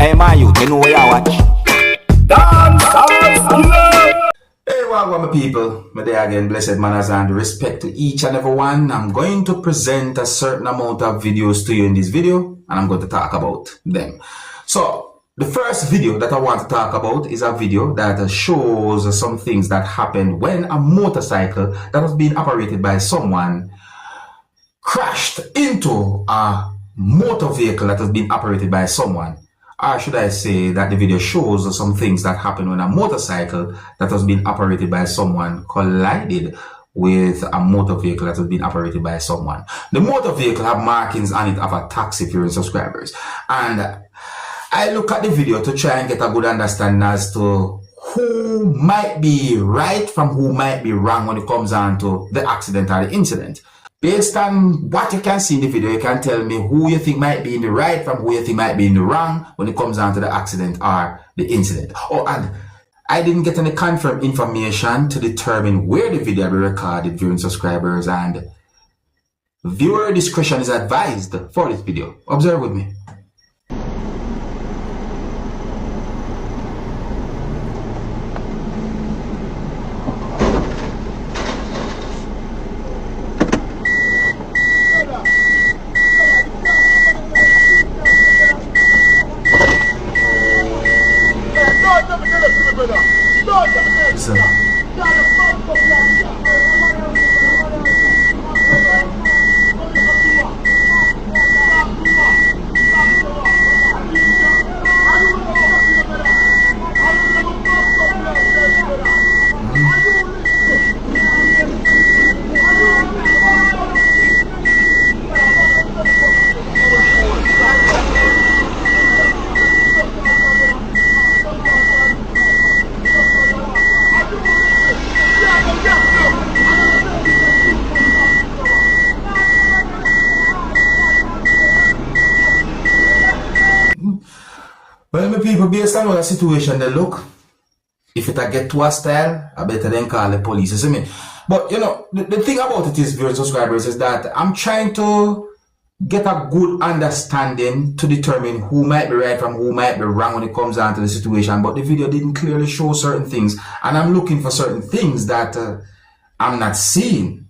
Hey man, you know where you watch. Dancehall skilla. Hey, welcome my people. My day again, blessed manners and respect to each and every one. I'm going to present a certain amount of videos to you in this video, and I'm going to talk about them. So, the first video that I want to talk about is a video that shows some things that happened when a motorcycle that was being operated by someone crashed into a motor vehicle that was being operated by someone. Or should I say that the video shows some things that happened when a motorcycle that was being operated by someone collided with a motor vehicle that was being operated by someone. The motor vehicle have markings on it of a taxi for your subscribers. And I look at the video to try and get a good understanding as to who might be right from who might be wrong when it comes on to the accident or the incident. Based on what you can see in the video, you can tell me who you think might be in the right from who you think might be in the wrong when it comes down to the accident or the incident. Oh, and I didn't get any confirmed information to determine where the video will be recorded, viewing subscribers, and viewer discretion is advised for this video. Observe with me. Well, my people, based on what the situation they look, if it get to a style, I better then call the police, you see me? But, you know, the thing about it is, viewers, subscribers, is that I'm trying to get a good understanding to determine who might be right from who might be wrong when it comes down to the situation. But the video didn't clearly show certain things, and I'm looking for certain things that I'm not seeing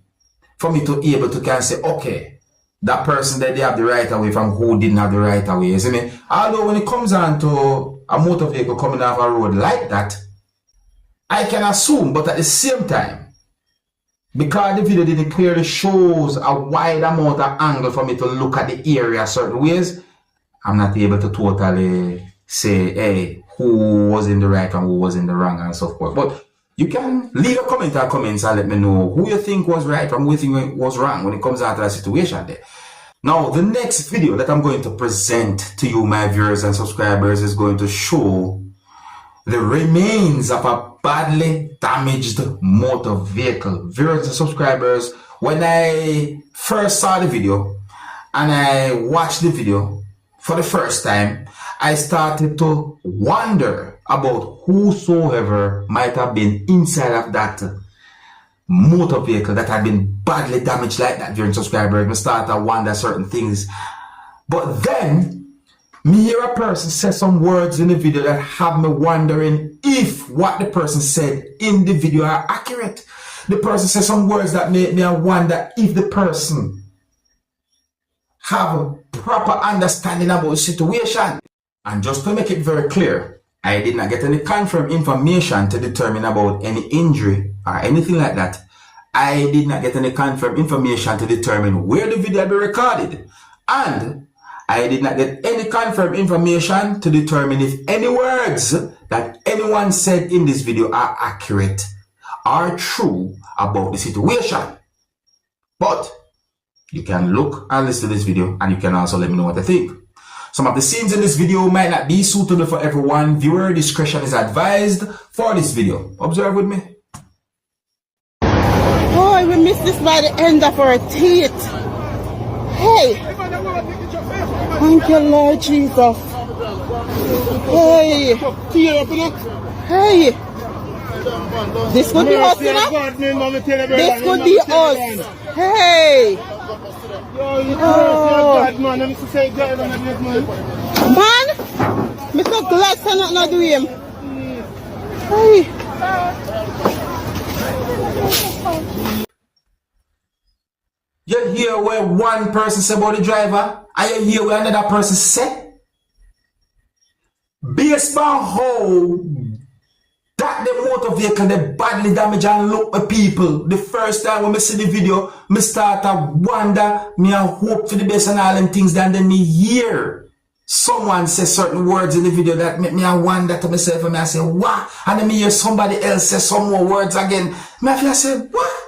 for me to be able to kind of say, okay, that person that they have the right away from who didn't have the right away, you see me? Although when it comes down to a motor vehicle coming off a road like that, I can assume, but at the same time, because the video didn't clearly shows a wide amount of angle for me to look at the area certain ways, I'm not able to totally say, hey, who was in the right and who was in the wrong and so forth. But you can leave a comment or comments and let me know who you think was right and who you think was wrong when it comes out to that situation there. Now, the next video that I'm going to present to you, my viewers and subscribers, is going to show the remains of a badly damaged motor vehicle. Viewers and subscribers, when I first saw the video and I watched the video for the first time, I started to wonder about whosoever might have been inside of that motor vehicle that had been badly damaged like that. Viewers and subscribers, I started to wonder certain things. But then me hear a person say some words in the video that have me wondering if what the person said in the video are accurate. The person said some words that made me wonder if the person have a proper understanding about the situation. And just to make it very clear, I did not get any confirmed information to determine about any injury or anything like that. I did not get any confirmed information to determine where the video had been recorded. And I did not get any confirmed information to determine if any words that anyone said in this video are accurate, are true about the situation. But you can look and listen to this video and you can also let me know what you think. Some of the scenes in this video might not be suitable for everyone. Viewer discretion is advised for this video. Observe with me. Oh, we missed this by the end of our teeth. Hey. Thank you, Lord Jesus. Hey. Hey. This could be us, you know? This could be us. Hey. Oh. Man, Mr. and not do him. Hey. You hear where one person say about the driver, and you hear where another person say? Based on how that the motor vehicle they badly damage and look at people. The first time when I see the video, me start to wonder, me I hope for the best and all them things, then me hear someone say certain words in the video that make me I wonder to myself, and I say, what? And then me hear somebody else say some more words again. Me I feel say, what?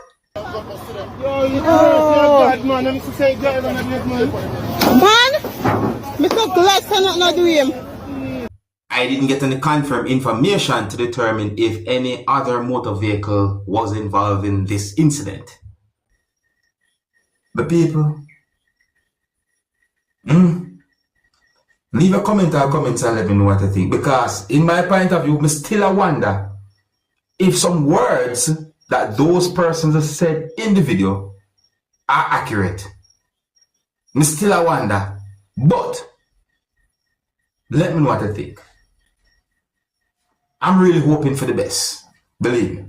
Man, me so glad to not do him. I didn't get any confirmed information to determine if any other motor vehicle was involved in this incident. But people, leave a comment or comments and let me know what you think. Because in my point of view, I still wonder if some words that those persons have said in the video are accurate. I still wonder. But let me know what you think. I'm really hoping for the best. Believe me.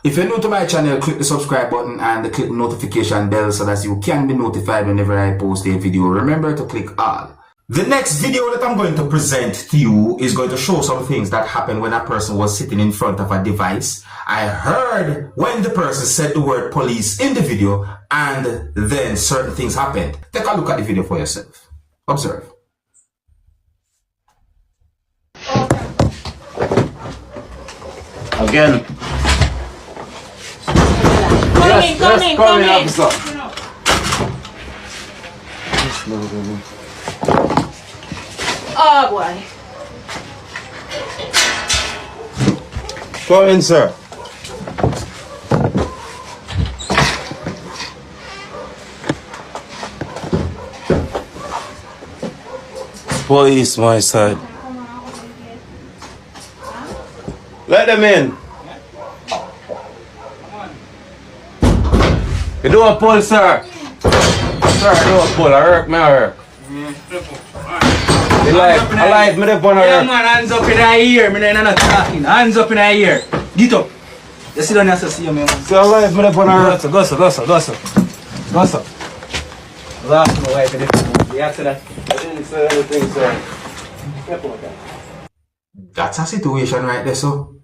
If you're new to my channel, click the subscribe button and click the notification bell so that you can be notified whenever I post a video. Remember to click all. The next video that I'm going to present to you is going to show some things that happened when a person was sitting in front of a device. I heard when the person said the word police in the video, and then certain things happened. Take a look at the video for yourself. Observe. Again. Come in, officer. Oh boy. Come in, sir. Police, my side. Let them in. You do a pull, sir. Sir, do a pull. I work, me work. I like me the phone. Yeah, man, hands up in the ear. Me not talking. Hands up in the ear. Get up. You sit down here to see you, man. So I like me the phone. Go, sir. Last no way to the you answer that. I didn't say anything, sir. That's a situation right there, so.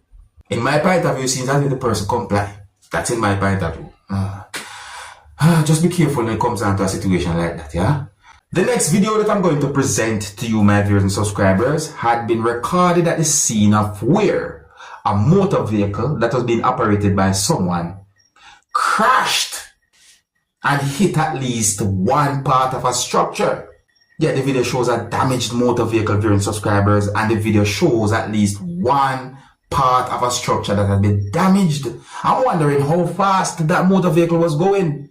In my point of view, since that the person comply. That's in my point of view. Just be careful when it comes down to a situation like that, yeah? The next video that I'm going to present to you, my viewers and subscribers, had been recorded at the scene of where a motor vehicle that was being operated by someone crashed and hit at least one part of a structure. Yeah, the video shows a damaged motor vehicle, viewers and subscribers, and the video shows at least one part of a structure that had been damaged. I'm wondering how fast that motor vehicle was going.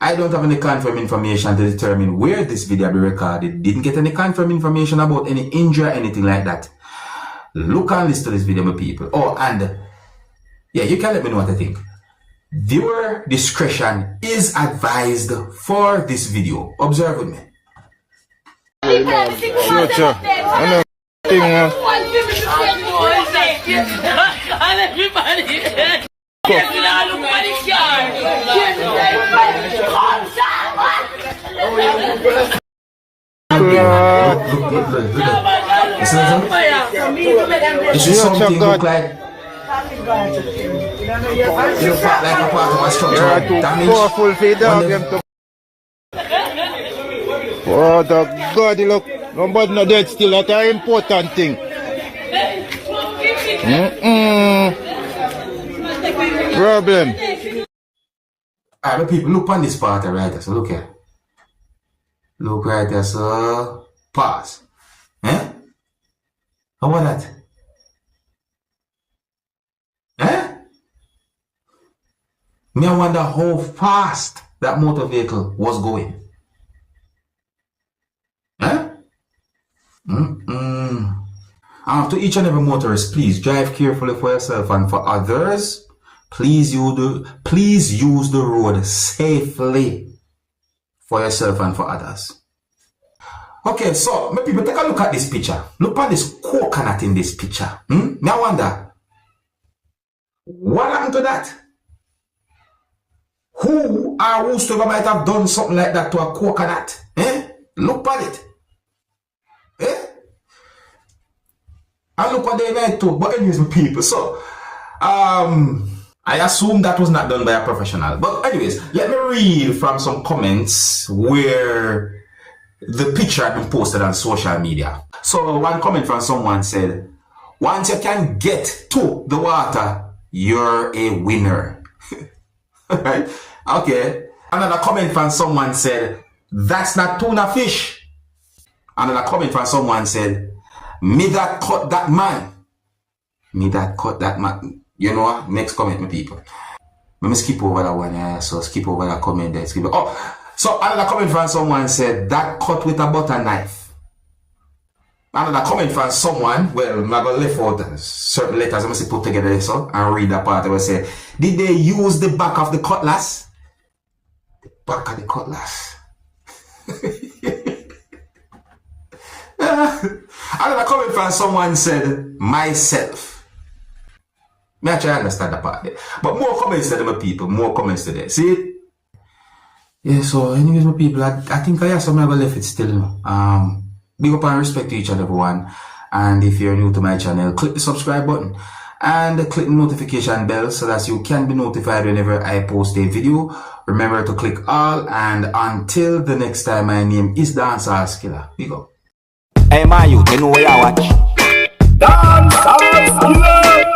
I don't have any confirmed information to determine where this video be recorded. Didn't get any confirmed information about any injury or anything like that. Look and listen to this video, my people. Oh, and yeah, you can let me know what I think. Viewer discretion is advised for this video. Observe with me. Sure. I know. And everybody. This is something look like a part of a structure damage. Oh, the God, look, nobody not dead still. That's an important thing. Problem. Alright, people, look on this part right there. So look here. Look right there, so pause. Eh? How about that? Eh? Me, I wonder how fast that motor vehicle was going. Eh? To each and every motorist, please drive carefully for yourself and for others. Please use the road safely for yourself and for others. Okay, so my people, take a look at this picture. Look at this coconut in this picture. Now I wonder, what happened to that? Who or whosoever might have done something like that to a coconut? Look at it. And look what they like too. But anyways, my people, so I assume that was not done by a professional. But anyways, let me read from some comments where the picture had been posted on social media. So one comment from someone said, once you can get to the water, you're a winner. Right? Okay. Another comment from someone said, that's not tuna fish. Another comment from someone said, me that cut that man. Me that cut that man. You know what? Next comment, my people. Let me skip over that one. So skip over that comment there. Skip. Oh, so another comment from someone said, that cut with a butter knife. Another comment from someone, well, I'm going to leave out certain letters, I'm going to put together so and read that part. I will say, did they use the back of the cutlass? The back of the cutlass. Another comment from someone said, myself. Me actually understand that part there. But more comments to my people, more comments today. See it? Yeah, so anyways, my people, I think I have something I left it still. Big up and respect to each and everyone. And if you're new to my channel, click the subscribe button and click the notification bell so that you can be notified whenever I post a video. Remember to click all, and until the next time, my name is Dancehall Skilla. Big up. Hey, my youth, you know where I watch? Dancehall skilla.